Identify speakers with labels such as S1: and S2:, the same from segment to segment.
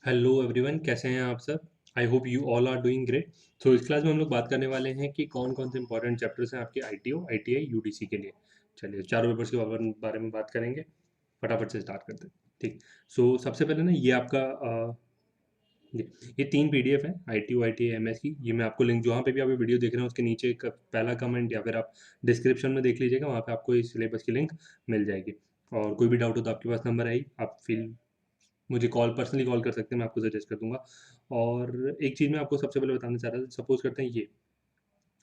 S1: Hello everyone, कैसे हैं आप सब। I hope you all are doing great. So इस क्लास में हम लोग बात करने वाले हैं कि कौन कौन से इंपॉर्टेंट चैप्टर्स हैं आपके आईटीओ आईटीआई यूडीसी के लिए। चलिए चारों पेपर्स के बारे में बात करेंगे। फटाफट से स्टार्ट करते हैं। ठीक। सो सबसे पहले ना ये आपका ये ये तीन पीडीएफ है आईटीओ आईटीआई एमएस की। ये मैं आपको लिंक जहाँ पे भी आप वीडियो देख रहे हैं उसके नीचे एक पहला कमेंट या फिर आप डिस्क्रिप्शन में देख लीजिएगा, वहाँ पे आपको इस सिलेबस की लिंक मिल जाएगी। और कोई भी डाउट हो तो आपके पास नंबर है ही, आप फील मुझे पर्सनली कॉल कर सकते हैं, मैं आपको सजेस्ट कर दूंगा। और एक चीज़ मैं आपको सबसे पहले बताना चाह रहा था, सपोज करते हैं ये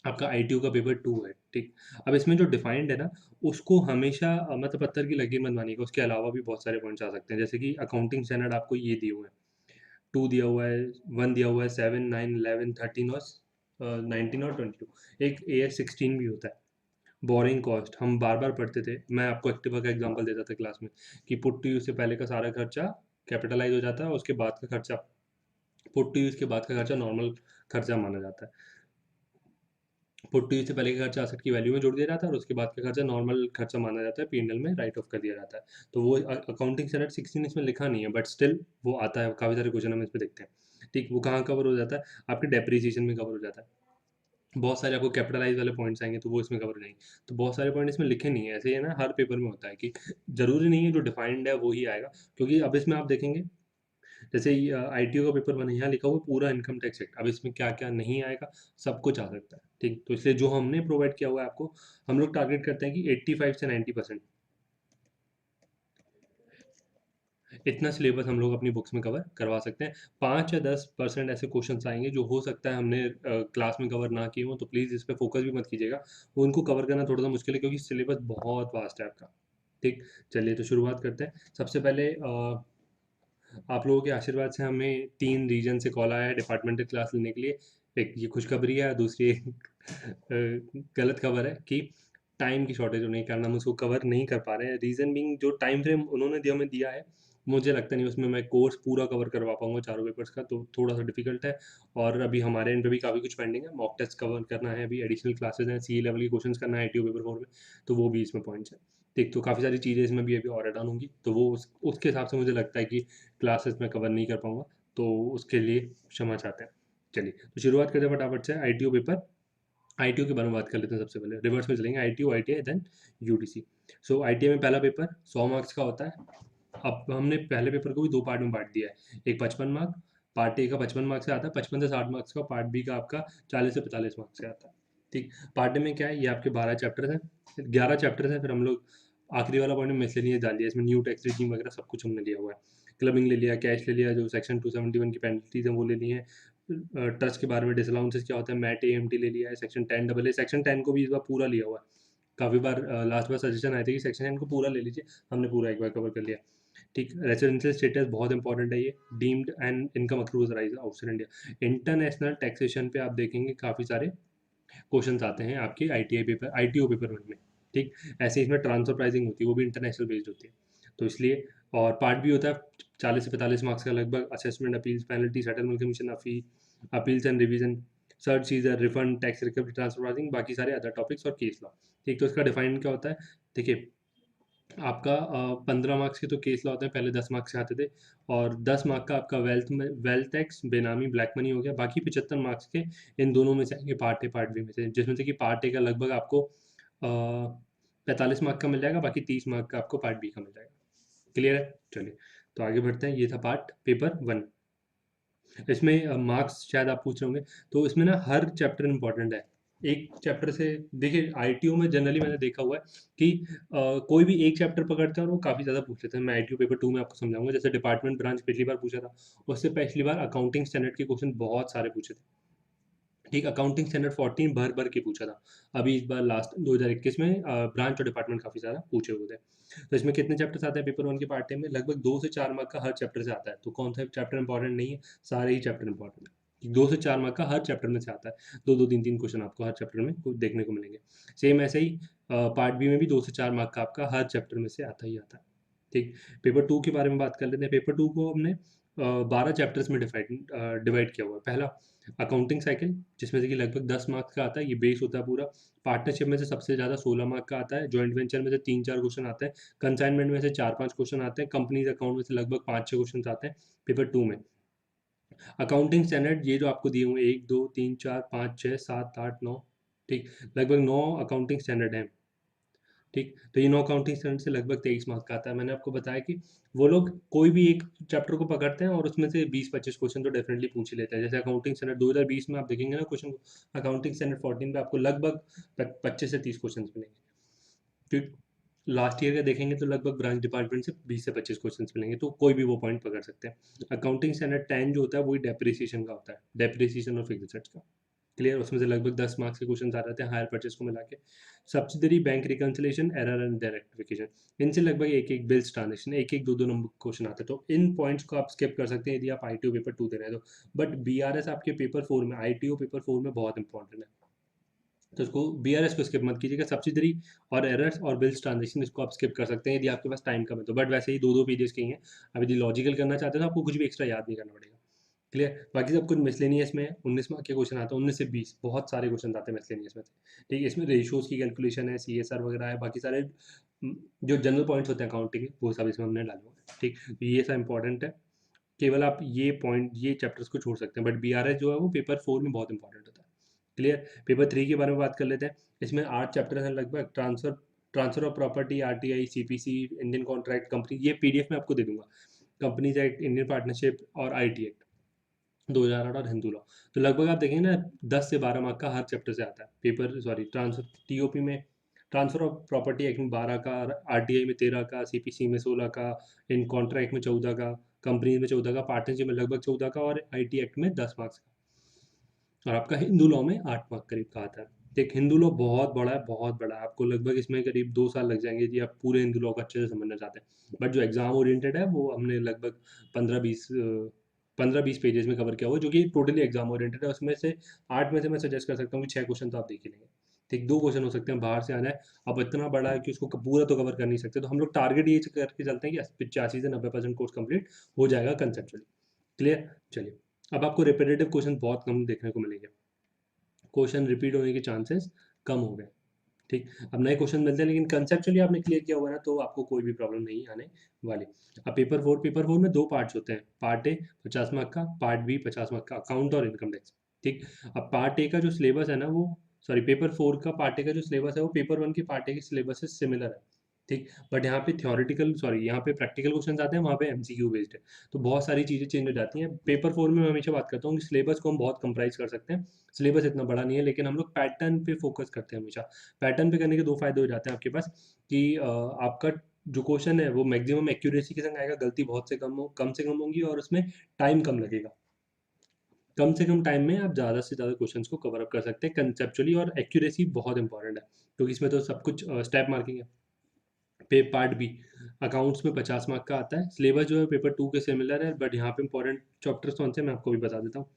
S1: आपका आईटीयू का पेपर 2 है। ठीक। अब इसमें जो डिफाइंड है ना, उसको हमेशा मतलब पत्थर की लकीर मत मानिएगा, उसके अलावा भी बहुत सारे पॉइंट्स आ सकते हैं। जैसे कि अकाउंटिंग स्टैंडर्ड आपको ये दिए हुए हैं, 2 दिया हुआ है, 1 दिया हुआ है, 7 9 11 13 और 19 और 22। एक AS 16 भी होता है। बोरिंग कॉस्ट हम बार बार पढ़ते थे, मैं आपको एक्टिवा का एग्जांपल देता था क्लास में कि पुट टू यूज से पहले का सारा खर्चा कैपिटलाइज हो जाता है और उसके बाद का खर्चा पुट टू यूज के बाद का खर्चा नॉर्मल खर्चा माना जाता है। पुट टू यूज से पहले का खर्चा एसेट की वैल्यू में जोड़ दिया जाता है और उसके बाद का खर्चा नॉर्मल खर्चा माना जाता है, पीएनएल में राइट ऑफ कर दिया जाता है। तो वो अकाउंटिंग स्टैंडर्ड 16 इसमें लिखा नहीं है, बट स्टिल वो आता है, काफ़ी सारे क्वेश्चन हम इसमें देखते हैं। ठीक। वो कहाँ कवर हो जाता है, आपके डेप्रिसिएशन में कवर हो जाता है। बहुत सारे आपको कैपिटलाइज वाले पॉइंट्स आएंगे तो वो इसमें कवर हो जाएंगे। तो बहुत सारे पॉइंट इसमें लिखे नहीं है, ऐसे ही है ना, हर पेपर में होता है कि जरूरी नहीं है जो डिफाइंड है वो ही आएगा। क्योंकि अब इसमें आप देखेंगे, जैसे आईटीओ का पेपर वन यहाँ लिखा हुआ है पूरा इनकम टैक्स एक्ट, अब इसमें क्या क्या नहीं आएगा, सब कुछ आ सकता है। ठीक। तो इसलिए जो हमने प्रोवाइड किया हुआ है आपको, हम लोग टारगेट करते हैं कि 85 से 90% इतना सिलेबस हम लोग अपनी बुक्स में कवर करवा सकते हैं। 5 या 10% ऐसे क्वेश्चंस आएंगे जो हो सकता है हमने क्लास में कवर ना किए हों, तो प्लीज़ इस पे फोकस भी मत कीजिएगा। उनको कवर करना थोड़ा सा मुश्किल है क्योंकि सिलेबस बहुत वास्ट है आपका। ठीक। चलिए तो शुरुआत करते हैं। सबसे पहले आप लोगों के आशीर्वाद से हमें 3 रीजन से कॉल आया है डिपार्टमेंटल क्लास लेने के लिए। एक ये खुशखबरी है, दूसरी एक गलत खबर है कि टाइम की शॉर्टेज होने के कारण हम उसको कवर नहीं कर पा रहे हैं। रीज़न बीइंग जो टाइम फ्रेम उन्होंने दिया हमें दिया है, मुझे लगता नहीं उसमें मैं कोर्स पूरा कवर करवा पाऊंगा चारों पेपर्स का, तो थोड़ा सा डिफिकल्ट है। और अभी हमारे एंड पे भी काफ़ी कुछ पेंडिंग है, मॉक टेस्ट कवर करना है, अभी एडिशनल क्लासेस हैं, सी लेवल के क्वेश्चंस करना है आईटीओ पेपर 4 में, तो वो भी इसमें पॉइंट्स है। ठीक। तो काफ़ी सारी चीज़ें इसमें भी अभी और ऐड ऑन होंगी, तो वो उसके हिसाब से मुझे लगता है कि क्लासेस में कवर नहीं कर पाऊंगा, तो उसके लिए क्षमा चाहते हैं। चलिए तो शुरुआत करते हैं फटाफट से आईटीओ पेपर। आईटीओ के बारे में बात कर लेते हैं। सबसे पहले रिवर्स में चलेंगे, आईटीओ आईटीआई देन यूडीसी। सो आईटीआई में पहला पेपर 100 मार्क्स का होता है। अब हमने पहले पेपर को भी दो पार्ट में बांट दिया है, एक 55 मार्क, पार्ट ए का 55 मार्क्स से आता है, 55 से 60 मार्क्स का, पार्ट बी का आपका 40 से 45 मार्क्स से आता है। ठीक। पार्ट ए में क्या है, ये आपके 12 चैप्टर्स हैं, 11 चैप्टर्स हैं, फिर हम लोग आखिरी वाला पॉइंट में मिसलेनियस डाल दिया, इसमें न्यू टैक्स रिजीम वगैरह सब कुछ हमने लिया हुआ है। क्लबिंग ले लिया, कैश ले लिया, जो सेक्शन 271 की पेनल्टीज हैं वो ले ली हैं, ट्रस्ट के बारे में डिसअलाउंसेस क्या होता है, मैट एएमटी ले लिया है, सेक्शन 10 AA, सेक्शन 10 को भी इस बार पूरा लिया हुआ है। काफ़ी बार लास्ट बार सजेशन आए थे कि सेक्शन 10 को पूरा ले लीजिए, हमने पूरा एक बार कवर कर लिया। ठीक। रेसिडेंशियल स्टेटस बहुत इंपॉर्टेंट है, ये deemed and income accrues rise outside India. International taxation पे आप देखेंगे काफ़ी सारे क्वेश्चंस आते हैं आपके ITI paper ITO paper one में। ठीक। ऐसे इसमें ट्रांसफर प्राइसिंग होती है, वो भी इंटरनेशनल बेस्ड होती है, तो इसलिए। और पार्ट भी होता है 40 से 45 मार्क्स का लगभग, assessment, appeals, penalty, settlement commission, अफी, appeals and revision, search seizure, refund, tax recovery, transfer pricing, बाकी सारे अदर टॉपिक्स और केस लॉ। ठीक। तो इसका डिफाइन क्या होता है, देखिए आपका 15 मार्क्स के तो केस लॉ होते हैं, पहले 10 मार्क्स से आते थे। और 10 मार्क का आपका वेल्थ टैक्स, बेनामी, ब्लैक मनी हो गया। बाकी 75 मार्क्स के इन दोनों में से आएंगे, पार्ट ए पार्ट बी में से, जिसमें से कि पार्ट ए का लगभग आपको 45 मार्क का मिल जाएगा, बाकी 30 मार्क का आपको पार्ट बी का मिल जाएगा। क्लियर है। चलिए तो आगे बढ़ते हैं। ये था पार्ट पेपर वन। इसमें मार्क्स शायद आप पूछ रहे होंगे, तो इसमें ना हर चैप्टर इंपॉर्टेंट है। एक चैप्टर से देखिए, आईटीओ में जनरली मैंने देखा हुआ है कि कोई भी एक चैप्टर पकड़ते हैं और वो काफ़ी ज़्यादा पूछ लेते हैं। मैं आईटीओ पेपर 2 में आपको समझाऊंगा, जैसे डिपार्टमेंट ब्रांच पिछली बार पूछा था, उससे पिछली बार अकाउंटिंग स्टैंडर्ड के क्वेश्चन बहुत सारे पूछे थे। ठीक। अकाउंटिंग स्टैंडर्ड 14 भर भर के पूछा था। अभी इस बार लास्ट 2021 में ब्रांच और डिपार्टमेंट काफ़ी ज़्यादा पूछे हुए थे। तो इसमें कितने चैप्टर्स आते हैं पेपर वन के पार्ट टाइम में, लगभग 2 से 4 मार्क का हर चैप्टर से आता है। तो कौन सा चैप्टर इंपॉर्टेंट नहीं है, सारे ही चैप्टर इंपॉर्टेंट है। 2 से 4 मार्क का हर चैप्टर में से आता है, दो दो तीन तीन क्वेश्चन आपको हर चैप्टर में देखने को मिलेंगे। सेम ऐसे ही पार्ट बी में भी 2 से 4 मार्क का आपका हर चैप्टर में से आता ही आता है। ठीक। पेपर टू के बारे में बात कर लेते हैं। पेपर टू को हमने 12 चैप्टर्स में डिवाइड किया हुआ है। पहला अकाउंटिंग साइकिल, जिसमें से कि लगभग 10 मार्क्स का आता है, ये बेस होता है पूरा। पार्टनरशिप में से सबसे ज़्यादा 16 मार्क का आता है, जॉइंट वेंचर में से 3-4 क्वेश्चन आते हैं, कंसाइनमेंट में से 4-5 क्वेश्चन आते हैं, कंपनीज अकाउंट में से लगभग 5-6 क्वेश्चन आते हैं पेपर टू में। अकाउंटिंग स्टैंडर्ड ये जो आपको दिए हुए 1 2 3 4 5 6 7 8 9, ठीक, लगभग 9 अकाउंटिंग स्टैंडर्ड हैं, ठीक। तो ये 9 अकाउंटिंग स्टैंडर्ड से लगभग 23 मार्क्स का आता है। मैंने आपको बताया कि वो लोग कोई भी एक चैप्टर को पकड़ते हैं और उसमें से 20-25 क्वेश्चन तो डेफिनेटली पूछ ही लेते हैं। जैसे अकाउंटिंग स्टैंडर्ड 2020 में आप देखेंगे ना क्वेश्चन को, अकाउंटिंग स्टैंडर्ड 14 पे आपको लगभग 25 से 30 क्वेश्चन मिलेंगे, ठीक। लास्ट ईयर का देखेंगे तो लगभग ब्रांच डिपार्टमेंट से 20 से 25 क्वेश्चंस मिलेंगे, तो कोई भी वो पॉइंट पकड़ सकते हैं। अकाउंटिंग स्टैंडर्ड 10 जो होता है वही डेप्रिसिएशन का होता है, डेप्रिसिएशन और फिक्स्ड एसेट्स का, क्लियर। उसमें से लगभग 10 मार्क्स के क्वेश्चन आ जाते हैं हायर परचेज को मिला के। Subsidiary bank reconciliation error and their rectification, इनसे लगभग एक एक बिल्स ट्रांजेक्शन एक एक दो दो नंबर क्वेश्चन आते हैं, तो इन पॉइंट्स को आप स्किप कर सकते हैं यदि आप ITO पेपर 2 दे रहे हैं तो। बट BRS आपके पेपर 4 में, ITO पेपर 4 में बहुत इंपॉर्टेंट है, तो उसको BRS को स्किप मत कीजिएगा। सब्सिडरी और एरर्स और बिल्स ट्रांजेक्शन इसको आप स्किप कर सकते हैं यदि आपके पास टाइम कम है तो, बट वैसे ही 2-2 पेजेस के ही हैं। अब यदि लॉजिकल करना चाहते हैं तो आपको कुछ भी एक्स्ट्रा याद नहीं करना पड़ेगा, क्लियर। बाकी सब कुछ मिसलेनियस में 19 मार्क के क्वेश्चन आते हैं, 19 से 20 बहुत सारे क्वेश्चन आते हैं मिसलेनियस में, ठीक है। इसमें रेशियोज की कैलकुलेशन है, CSR वगैरह है, बाकी सारे जो जनरल पॉइंट्स होते हैं अकाउंटिंग के वो सब इसमें हमने डाले हुए हैं, ठीक। तो ये सब इंपॉर्टेंट है, केवल आप ये पॉइंट ये चैप्टर्स को छोड़ सकते हैं, बट BRS जो है वो पेपर 4 में बहुत इंपॉर्टेंट होता है, क्लियर। पेपर 3 के बारे में बात कर लेते हैं। इसमें 8 चैप्टर हैं लगभग, transfer transfer of property, RTI, CPC, Indian contract, company, ये PDF में आपको दे दूंगा। कंपनीज एक्ट, इंडियन पार्टनरशिप और IT एक्ट 2008 और हिंदू लॉ। तो लगभग आप देखेंगे ना 10 से 12 मार्क का हर चैप्टर से आता है पेपर, सॉरी ट्रांसफर TOP में, ट्रांसफर ऑफ प्रॉपर्टी एक्ट में 12 का, RTI में 13 का, CPC में 16 का, इन कॉन्ट्रैक्ट में 14 का, कंपनी में 14 का, पार्टनरशिप में लगभग 14 का, और IT एक्ट में 10 मार्क्स का, और आपका हिंदू लॉ में 8 मार्क करीब का आता है। देख हिंदू लॉ बहुत बड़ा है, बहुत बड़ा है, आपको लगभग इसमें करीब 2 साल लग जाएंगे यदि आप पूरे हिंदू लॉ को अच्छे से समझना चाहते हैं। बट जो एग्जाम ओरिएंटेड है वो हमने लगभग 15-20 पेजेस में कवर किया हुआ, जो कि टोटली एग्जाम ओरिएंटेड है। उसमें से 8 में से मैं सजेस्ट कर सकता हूँ कि 6 क्वेश्चन तो आप देख ही लेंगे, ठीक। 2 क्वेश्चन हो सकते हैं बाहर से आना है, अब इतना बड़ा है कि उसको पूरा तो कवर कर नहीं सकते, तो हम लोग टारगेट ये करके चलते हैं कि 85 से 90% कोर्स कंप्लीट हो जाएगा कंसेप्चुअली, क्लियर। चलिए, अब आपको रिपीटेटिव क्वेश्चन बहुत कम देखने को मिलेंगे, क्वेश्चन रिपीट होने के चांसेस कम हो गए, ठीक। अब नए क्वेश्चन मिलते हैं, लेकिन कंसेप्चुअली आपने क्लियर किया हुआ है ना, तो आपको कोई भी प्रॉब्लम नहीं आने वाली। अब पेपर 4 में 2 पार्ट्स होते हैं, पार्ट ए 50 मार्क का, पार्ट बी 50 मार्क का, अकाउंट और इनकम टैक्स, ठीक। अब पार्ट ए का जो सिलेबस है ना वो, सॉरी पेपर 4 का पार्ट ए का जो सिलेबस है वो पेपर 1 के पार्ट ए के सिलेबस से सिमिलर है, ठीक। बट यहाँ पे थ्योरेटिकल, सॉरी यहाँ पे प्रैक्टिकल क्वेश्चन आते हैं, वहाँ पे MCQ बेस्ड है, तो बहुत सारी चीज़ें चेंज हो जाती हैं। पेपर 4 में मैं हमेशा बात करता हूँ कि सिलेबस को हम बहुत कंप्राइज कर सकते हैं, सिलेबस इतना बड़ा नहीं है, लेकिन हम लोग पैटर्न पे फोकस करते हैं हमेशा। पैटर्न पे करने के 2 फायदे हो जाते हैं आपके पास, कि आपका जो क्वेश्चन है वो मैक्सिमम एक्यूरेसी के संग आएगा, गलती बहुत कम से कम होंगी, और उसमें टाइम कम लगेगा। कम से कम टाइम में आप ज़्यादा से ज़्यादा क्वेश्चंस को कवर अप कर सकते हैं कंसेप्चुअली, और एक्यूरेसी बहुत इंपॉर्टेंट है, क्योंकि इसमें तो सब कुछ स्टेप मार्किंग है। पे पार्ट बी अकाउंट्स में 50 मार्क का आता है, सिलेबस जो है पेपर 2 के सिमिलर है, बट यहाँ पे इंपॉर्टेंट चैप्टर्स कौन से मैं आपको भी बता देता हूँ,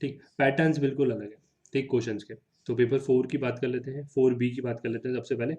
S1: ठीक। पैटर्न्स बिल्कुल अलग है, ठीक, क्वेश्चंस के। तो पेपर 4 की बात कर लेते हैं, 4B की बात कर लेते हैं सबसे पहले।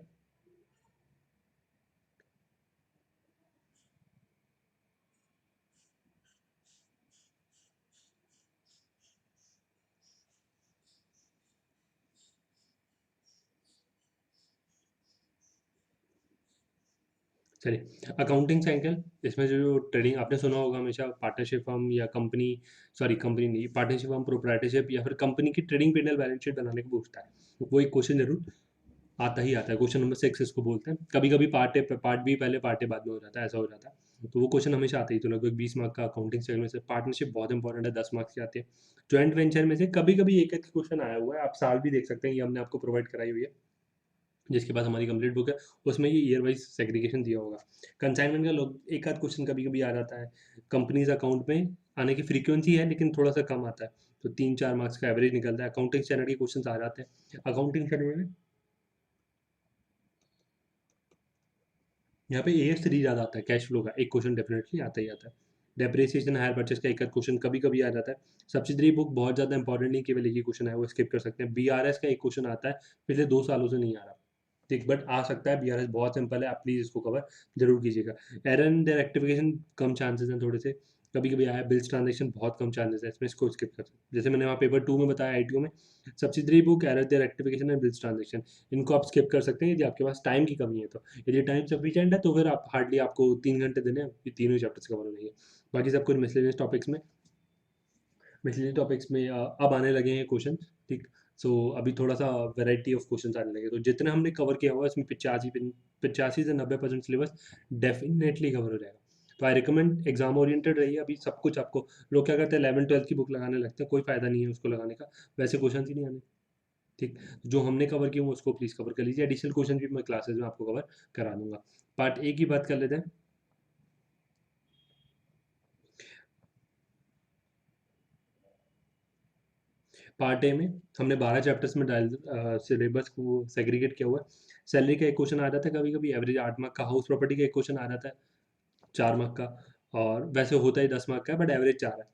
S1: चलिए, अकाउंटिंग साइकिल, इसमें जो ट्रेडिंग आपने सुना होगा हमेशा, पार्टनरशिप फर्म या कंपनी, सॉरी कंपनी नहीं, पार्टनरशिप फर्म, प्रोप्राइटरशिप, या फिर कंपनी की ट्रेडिंग P&L बैलेंस शीट बनाने को पूछता है, वो एक क्वेश्चन जरूर आता ही आता है। क्वेश्चन नंबर 6 इसको बोलते हैं, कभी कभी पार्ट बी पहले पार्ट ए बाद में हो जाता है, ऐसा हो जाता है, तो वो क्वेश्चन हमेशा आता ही। तो लगभग 20 मार्क का अकाउंटिंग साइकिल में से पार्टनरशिप बहुत इंपॉर्टेंट है, 10 मार्क्स की आती है। जॉइंट वेंचर में से कभी कभी एक एक क्वेश्चन आया हुआ है, आप साल भी देख सकते हैं, ये हमने आपको प्रोवाइड कराई हुई है, जिसके पास हमारी कंप्लीट बुक है, उसमें ये ईयर वाइज सेग्रीगेशन दिया होगा। कंसाइनमेंट का लोग एक आध क्वेश्चन कभी कभी आ जाता है, कंपनीज अकाउंट में आने की फ्रीक्वेंसी है लेकिन थोड़ा सा कम आता है, तो 3-4 मार्क्स का एवरेज निकलता है। अकाउंटिंग स्टैंडर्ड के क्वेश्चन आ जाते हैं, अकाउंटिंग स्टैंडर्ड में यहाँ पे AS3 ज़्यादा आता है, कैश फ्लो का एक क्वेश्चन डेफिनेटली आता ही आता है। डेप्रिसिएशन हायर परचेस का एक आध क्वेश्चन कभी कभी आ जाता है। सब्सिडरी बुक बहुत ज़्यादा इंपॉर्टेंट नहीं, केवल एक ही क्वेश्चन है, वो स्किप कर सकते हैं। BRS का एक क्वेश्चन आता है, पिछले 2 सालों से नहीं आ रहा, ठीक, बट आ सकता है। BRS बहुत सिंपल है, आप प्लीज़ इसको कवर जरूर कीजिएगा। Error and rectification come chances हैं थोड़े से, कभी कभी आया। बिल्स ट्रांजेक्शन बहुत कम चांसेस है, इसमें इसको स्किप कर सकते हैं। जैसे मैंने वहाँ पेपर 2 में बताया ITO में, subsidiary book, error they rectification and bills transaction, इनको आप स्किप कर सकते हैं यदि आपके पास टाइम की कमी है तो। यदि टाइम सफिशिएंट है तो फिर आप हार्डली आपको 3 घंटे देने हैं, ये तीनों चैप्टर्स कवर हो जाएंगे। बाकी सब कुछ मिसलेनियस टॉपिक्स में मिसलेनियस टॉपिक्स में अब आने लगे हैं क्वेश्चन, ठीक। सो अभी थोड़ा सा वैरायटी ऑफ क्वेश्चन आने लगे, तो जितने हमने कवर किया हुआ है इसमें 85 से 90% सिलेबस डेफिनेटली कवर हो जाएगा। तो आई रिकमेंड एग्जाम ओरिएंटेड रहिए। अभी सब कुछ आपको, लोग क्या करते हैं 11 12 की बुक लगाने लगते हैं, कोई फायदा नहीं है उसको लगाने का, वैसे क्वेश्चन ही नहीं आने, ठीक। जो हमने कवर किया उसको प्लीज़ कवर कर लीजिए। एडिशनल क्वेश्चन भी मैं क्लासेस में आपको कवर करा दूंगा। पार्ट ए की बात कर लेते हैं। पार्ट ए में हमने 12 चैप्टर्स में डाल सिलेबस को सेग्रीगेट किया हुआ है। सैलरी का एक क्वेश्चन आ जाता है कभी कभी, एवरेज 8 मार्क का। हाउस प्रॉपर्टी का एक क्वेश्चन आ जाता है 4 मार्क का, और वैसे होता ही 10 मार्क का है, बट एवरेज 4 है।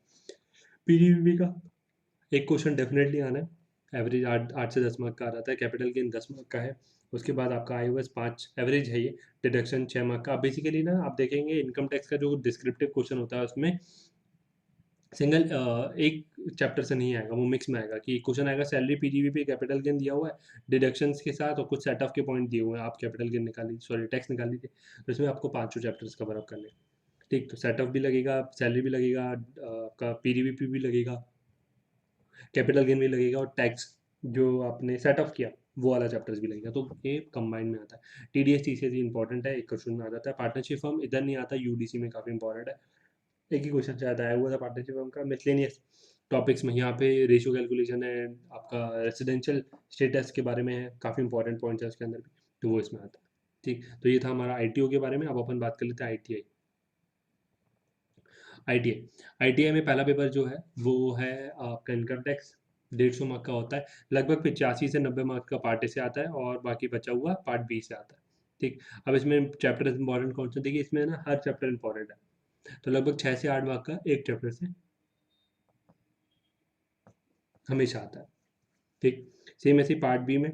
S1: पीडीपी का एक क्वेश्चन डेफिनेटली आना है, एवरेज 8 से 10 मार्क का आ जाता है। कैपिटल गेन 10 मार्क का है। उसके बाद आपका आई ओएस 5 एवरेज है ये। डिडक्शन 6 मार्क का। बेसिकली ना आप देखेंगे इनकम टैक्स का जो डिस्क्रिप्टिव क्वेश्चन होता है उसमें सिंगल एक चैप्टर से नहीं आएगा, वो मिक्स में आएगा कि क्वेश्चन आएगा सैलरी पीजीबी कैपिटल गेन दिया हुआ है डिडक्शंस के साथ, और कुछ सेट ऑफ के पॉइंट दिए हुए हैं, आप कैपिटल गेन निकाल लीजिए, सॉरी टैक्स निकाल लीजिए। तो इसमें आपको पांचों चैप्टर्स कवर अप करने हैं, ठीक। तो सेट ऑफ भी लगेगा, सैलरी भी लगेगा, आपका पीडीबीपी भी लगेगा, कैपिटल गेन भी लगेगा, और टैक्स जो आपने सेट ऑफ किया वो वाला चैप्टर्स भी लगेगा। तो ये कंबाइंड में आता है। टीडीएस टीसीएस इंपॉर्टेंट है, एक क्वेश्चन में आ जाता है। पार्टनरशिप फर्म इधर नहीं आता, यूडीसी में काफी इंपॉर्टेंट है, एक ही क्वेश्चन शायद आया हुआ था पार्टनरशिप फर्म का। मिसलेनियस टॉपिक्स में यहाँ पे रेशियो कैलकुलेशन है, आपका रेसिडेंशियल स्टेटस के बारे में है, काफ़ी इंपॉर्टेंट पॉइंट्स है उसके अंदर भी, तो वो इसमें आता है, ठीक। तो ये था हमारा आईटीओ के बारे में। अब अपन बात कर लेते हैं आईटीआई। आईटीआई में पहला पेपर जो है वो है आपका इनकम टैक्स, 150 मार्क का होता है। लगभग 85 से 90 मार्क का पार्ट ए से आता है, और बाकी बचा हुआ पार्ट बी से आता है, ठीक। अब इसमें चैप्टर इंपॉर्टेंट कौन सा, देखिए इसमें ना हर चैप्टर इंपॉर्टेंट है, तो लगभग 6 से 8 मार्क का एक चैप्टर से हमेशा आता है, ठीक। सेम ऐसे पार्ट बी में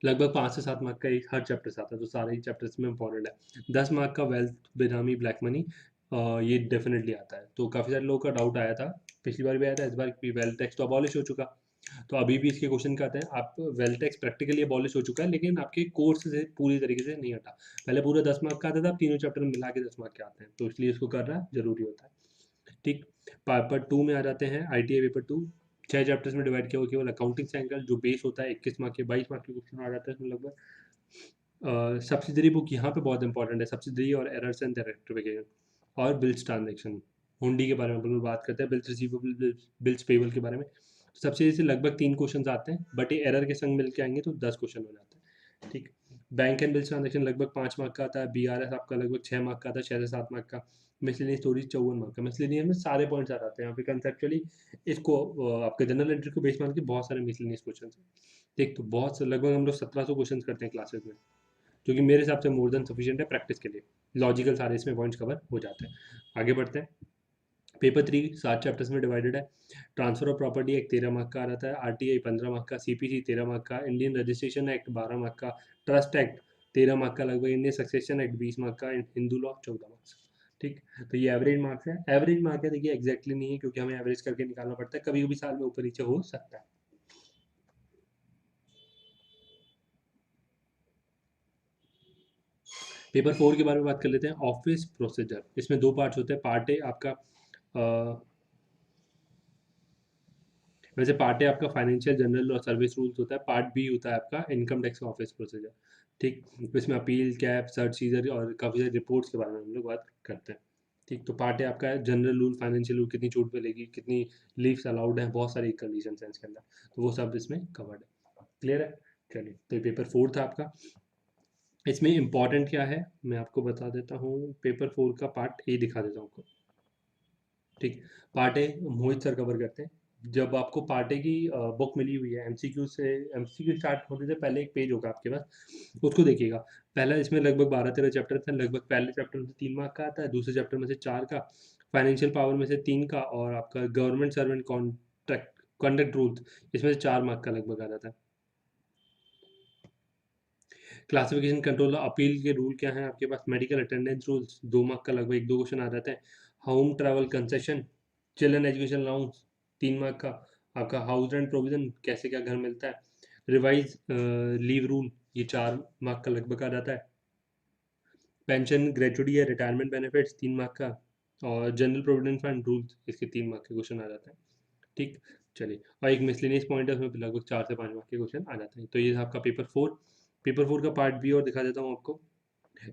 S1: लगभग 5 से 7 मार्क का एक हर चैप्टर से आता है, तो सारे ही चैप्टर्स में इंपॉर्टेंट है। 10 मार्क का वेल्थ बेनामी ब्लैक मनी, ये डेफिनेटली आता है। तो काफ़ी सारे लोगों का डाउट आया था, पिछली बार भी आया था, इस बार भी। वेल्थ टैक्स तो अबॉलिश हो चुका, तो अभी भी इसके क्वेश्चन आते हैं। आप वेल्थ टैक्स प्रैक्टिकली अबॉलिश हो चुका है, लेकिन आपके कोर्स से पूरी तरीके से नहीं हटा। पहले पूरा 10 मार्क का आता था, अब तीनों चैप्टर मिला के 10 मार्क के आते हैं, तो इसलिए इसको करना जरूरी होता है, ठीक। पेपर टू में आ जाते हैं। आईटीआई पेपर टू 6 चैप्टर्स में डिवाइड किया हुआ, केवल अकाउंटिंग से एंगल जो बेस होता है 21 मार्क के, 22 मार्क के क्वेश्चन आ जाता है इसमें लगभग। सब्सिडरी बुक यहाँ पे बहुत इंपॉर्टेंट है, सब्सिडरी और एरर्स एंड रेक्टिफिकेशन, और बिल्स ट्रांजेक्शन, हुंडी के बारे में अपन लोग बात करते हैं, बिल्स रिसीवेबल बिल्स पेबल के बारे में। तो सब्सिडरी से लगभग 3 क्वेश्चन आते हैं, बट ये एरर के संग मिलके आएंगे तो 10 क्वेश्चन हो जाते हैं, ठीक। बैंक एंड बिल्स ट्रांजेक्शन लगभग 5 मार्क का आता है। बीआरएस आपका लगभग 6 मार्क का आता है, 6 से 7 मार्क का। मिसलेनियस स्टोरीज 54 मार्क का। मिसलेनियस में सारे पॉइंट्स आ जाते हैं यहाँ पे कंसेप्चुअली। इसको आपके जनरल एंट्री को बेस मान के बहुत सारे मिसलेनियस क्वेश्चन हैं, ठीक। तो बहुत से लगभग हम लोग 1700 क्वेश्चन करते हैं क्लासेस में, जो कि मेरे हिसाब से मोर देन सफिशिएंट है प्रैक्टिस के लिए। लॉजिकल सारे इसमें पॉइंट्स कवर हो जाते हैं। आगे बढ़ते हैं। पेपर थ्री 7 चैप्टर्स में डिवाइडेड है। ट्रांसफर ऑफ प्रॉपर्टी एक 13 मार्क का आ जाता है, आरटीआई 15 मार्क का, सीपीसी 13 मार्क का, इंडियन रजिस्ट्रेशन एक्ट 12 मार्क का, ट्रस्ट एक्ट 13 मार्क का लगभग, इंडियन सक्सेशन एक्ट 20 मार्क का, हिंदू लॉ 14 मार्क्स, ठीक। तो ये एवरेज मार्क्स है। एवरेज मार्क है, देखिए एग्जैक्टली नहीं है, क्योंकि हमें एवरेज करके निकालना पड़ता है, कभी कभी साल में ऊपर नीचे हो सकता है। पेपर फोर के बारे में बात कर लेते हैं। ऑफिस प्रोसीजर, इसमें दो पार्ट्स होते हैं। पार्ट ए आपका वैसे पार्ट ए आपका फाइनेंशियल जनरल और सर्विस रूल्स होता है। पार्ट बी होता है आपका इनकम टैक्स ऑफिस प्रोसीजर, ठीक। तो इसमें अपील, कैप, सर्च सीजर और काफ़ी सारे रिपोर्ट्स के बारे में हम लोग बात करते हैं, ठीक। तो पार्ट ए आपका है जनरल रूल, फाइनेंशियल रूल, कितनी छूट मिलेगी, कितनी लीव्स अलाउड है, बहुत सारी कंडीशन है इसके अंदर, तो वो सब इसमें कवर्ड है। क्लियर है, चलिए। तो ये पेपर फोर था आपका। इसमें इंपॉर्टेंट क्या है मैं आपको बता देता हूँ। पेपर फोर का पार्ट ए दिखा देता हूँ आपको, ठीक। Part A Mohit sir cover करते हैं। जब आपको पार्ट ए की बुक मिली हुई है, एमसीक्यू से एमसीक्यू स्टार्ट होने से पहले एक पेज होगा आपके पास, उसको देखिएगा। पहला इसमें लगभग 12 13 चैप्टर थे। लगभग पहले चैप्टर में से 3 मार्क का आता है, दूसरे चैप्टर में से 4 का, फाइनेंशियल पावर में से 3 का, और आपका government servant contract conduct rules इसमें से 4 मार्क का लगभग आ जाता है। क्लासिफिकेशन कंट्रोल अपील के रूल क्या है आपके पास। मेडिकल अटेंडेंस रूल्स 2 मार्क का लगभग 1 2 क्वेश्चन आ जाते हैं। Home travel concession, children education allowance 3 mark का। आपका हाउस रेंट प्रोविजन, कैसे क्या घर मिलता है। रिवाइज लीव रूल, ये 4 मार्क का लगभग आ जाता है। पेंशन ग्रेचुटी या रिटायरमेंट बेनिफिट्स 3 मार्क का। और जनरल प्रोविडेंट फंड रूल्स, इसके 3 मार्क के क्वेश्चन आ जाते हैं। ठीक, चलिए, और एक मिसलेनियस पॉइंट है, उसमें लगभग 4 से 5 मार्क के क्वेश्चन आ जाते हैं। तो ये था आपका पेपर 4 का पार्ट बी और दिखा देता हूँ आपको।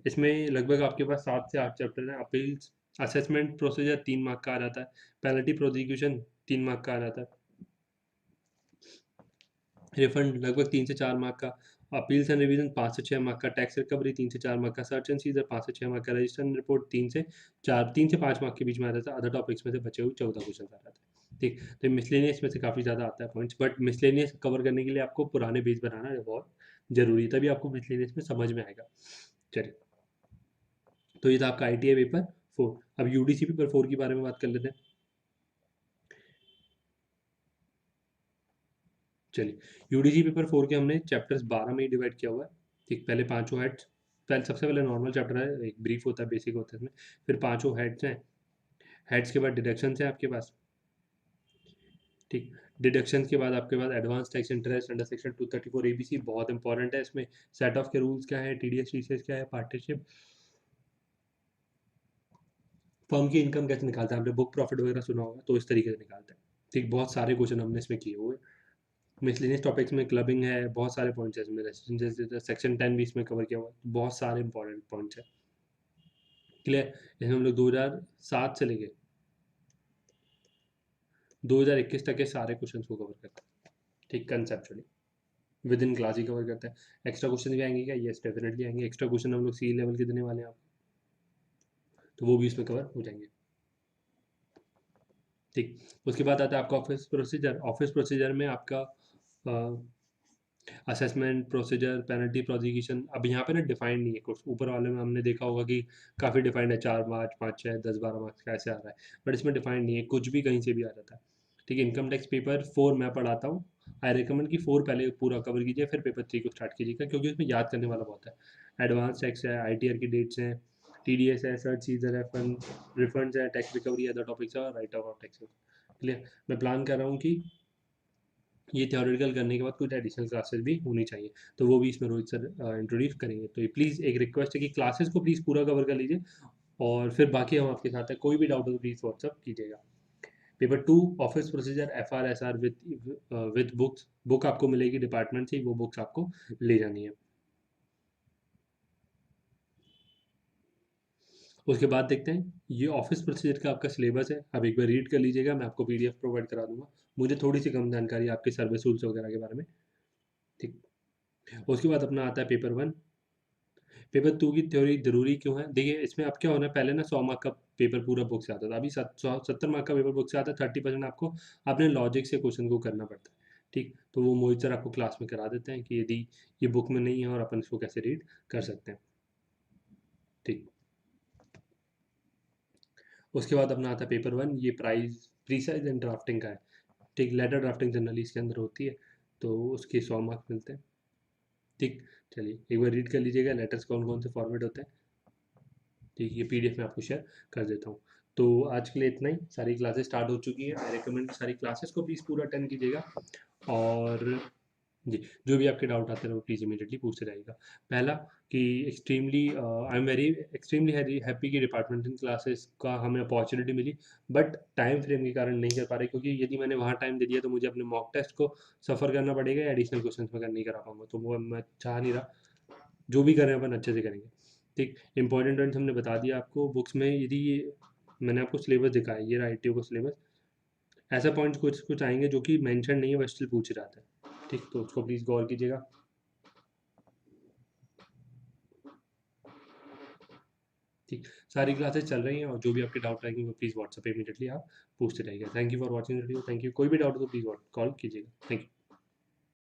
S1: इसमें लगभग आपके पास 7 से 8 चैप्टर हैं। अपील्स, असेसमेंट प्रोसीजर 3 मार्क का आ जाता है। पेनल्टी प्रोसिक्यूशन 3 मार्क का आ जाता है। रिफंड लगभग 3 से 4 मार्क का। अपील्स एंड रिवीजन 5 से 6 मार्क का। टैक्स रिकवरी 3 से 4 मार्क का। सर्च एंड सीजर 5 से 6 मार्क का। रजिस्टर रिपोर्ट 3 से 5 मार्क के बीच में आ जाता है। अदर टॉपिक्स में से बचे हुए 14 क्वेश्चन आ जाते हैं। ठीक, तो मिसलेनियस में से काफ़ी ज़्यादा आता है पॉइंट्स, बट मिसलेनियस कवर करने के लिए आपको पुराने पेज बनाना है बहुत जरूरी है, तभी आपको मिसलेनियस में समझ में आएगा। चलिए, तो ये था आपका ITA पेपर 4। अब UDC पेपर 4 के बारे में बात कर लेते हैं। चलिए, UDC पेपर 4 के हमने चैप्टर्स 12 में ही डिवाइड किया हुआ है। ठीक, पहले पांचों हेड्स, पहले सबसे पहले नॉर्मल चैप्टर है, एक ब्रीफ होता है, बेसिक होता है इसमें। फिर पांचों हेड्स हैं। हेड्स के बाद डिडक्शंस हैं आपके पास। ठीक, डिडक्शंस के बाद आपके पास advance tax interest under section 234 ABC बहुत इंपॉर्टेंट है। इसमें सेट ऑफ के रूल्स क्या है, TDS TCS क्या है, पार्टनरशिप, फर्म की इनकम कैसे निकालता है, आपने बुक प्रॉफिट वगैरह सुना होगा, तो इस तरीके से निकालते हैं। ठीक, बहुत सारे क्वेश्चन हमने इसमें किए हुए। मिसलेनियस टॉपिक्स में क्लबिंग है, बहुत सारे पॉइंट्स है इसमें, जैसे सेक्शन 10 भी इसमें कवर किया हुआ है, बहुत सारे इंपॉर्टेंट पॉइंट्स है। क्लियर, इसमें हम लोग 2007 से लेके 2021 तक के सारे क्वेश्चन को कवर करते हैं। ठीक, conceptually with in class he cover करते हैं। एक्स्ट्रा क्वेश्चन भी आएंगे क्या? यस, डेफिनेटली आएंगे। एक्स्ट्रा क्वेश्चन हम लोग सी लेवल के देने वाले हैं आपको, तो वो भी इसमें कवर हो जाएंगे। ठीक, उसके बाद आता है आपका ऑफिस प्रोसीजर। ऑफिस प्रोसीजर में आपका असेसमेंट प्रोसीजर, पेनल्टी प्रोसिक्यूशन, अब यहाँ पे ना डिफाइंड नहीं है कुछ। ऊपर वाले में हमने देखा होगा कि काफ़ी डिफाइंड है, 4 मार्च 5 6 10 12 मार्क्स का ऐसे आ रहा है, बट इसमें डिफाइंड नहीं है, कुछ भी कहीं से भी आ जाता है। ठीक है, इनकम टैक्स पेपर 4 मैं पढ़ाता हूँ। आई रिकमेंड कि 4 पहले पूरा कवर कीजिए, फिर पेपर 3 को स्टार्ट कीजिएगा, क्योंकि उसमें याद करने वाला बहुत है। एडवांस टैक्स है, ITR की डेट्स हैं, TDS है, सर्च सीजर है, फंड रिफंड्स है, टैक्स रिकवरी, अदर टॉपिक्स है, और राइट ऑफ टैक्स। क्लियर, मैं प्लान कर रहा हूँ कि ये थ्योरेटिकल करने के बाद कुछ एडिशनल क्लासेस भी होनी चाहिए, तो वो भी इसमें रोहित सर इंट्रोड्यूस करेंगे। तो ये प्लीज़ एक रिक्वेस्ट है कि क्लासेस को प्लीज़ पूरा कवर कर लीजिए, और फिर बाकी हम आपके साथ है। कोई भी डाउट हो तो प्लीज़ व्हाट्सअप कीजिएगा। Paper 2 office procedure FR SR with books, book आपको मिलेगी डिपार्टमेंट से, वो बुक्स आपको ले जानी है। उसके बाद देखते हैं, ये ऑफिस प्रोसीजर का आपका सिलेबस है, आप एक बार रीड कर लीजिएगा, मैं आपको PDF प्रोवाइड करा दूंगा। मुझे थोड़ी सी कम जानकारी है आपके सर्विस रूल्स वगैरह के बारे में। ठीक, उसके बाद अपना आता है पेपर 1। पेपर 2 की थ्योरी जरूरी क्यों है? देखिए, इसमें अब क्या होना है, पहले ना 100 मार्क का पेपर पूरा बुक से आता था, अभी 70 मार्क का पेपर बुक से आता है। 30% आपको अपने लॉजिक से क्वेश्चन को करना पड़ता है। ठीक, तो वो मोहित सर आपको क्लास में करा देते हैं कि यदि ये बुक में नहीं है और अपन इसको कैसे रीड कर सकते हैं। ठीक, उसके बाद अपना आता है पेपर 1, ये प्रीसाइज एंड ड्राफ्टिंग का है। ठीक, लेटर ड्राफ्टिंग जनरली इसके अंदर होती है, तो उसके 100 मार्क्स मिलते हैं। ठीक, चलिए एक बार रीड कर लीजिएगा लेटर्स कौन कौन से फॉर्मेट होते हैं। ठीक, ये PDF में आपको शेयर कर देता हूँ। तो आज के लिए इतना ही, सारी क्लासेस स्टार्ट हो चुकी हैं। आई रिकमेंड सारी क्लासेस को प्लीज़ पूरा अटेंड कीजिएगा, और जी, जो भी आपके डाउट आते हैं वो प्लीज़ इमीडिएटली पूछते रहिएगा। पहला कि extremely I am very extremely happy कि डिपार्टमेंटल क्लासेस का हमें अपॉर्चुनिटी मिली, बट टाइम फ्रेम के कारण नहीं कर पा रहे, क्योंकि यदि मैंने वहाँ टाइम दे दिया तो मुझे अपने मॉक टेस्ट को सफ़र करना पड़ेगा, या एडिशनल क्वेश्चन वगैरह नहीं करा पाऊंगा, तो वो मैं चाह नहीं रहा। जो भी करें अपन अच्छे से करेंगे। ठीक, इंपॉर्टेंट पॉइंट्स हमने बता दिया आपको बुक्स में। यदि ये मैंने आपको सिलेबस दिखाया, ये रहा ITO का सिलेबस, ऐसा पॉइंट्स कुछ कुछ आएंगे जो कि मेंशन नहीं है, बस स्टिल पूछ जाता है। ठीक, तो उसको प्लीज़ गौर कीजिएगा। ठीक, सारी क्लासेस चल रही हैं, और जो भी आपके डाउट आएंगे वो प्लीज़ व्हाट्सएप पे इमीडिएटली आप पूछते रहिएगा। Thank you for watching video, thank you. कोई भी डाउट हो तो प्लीज़ कॉल कीजिएगा। Thank you.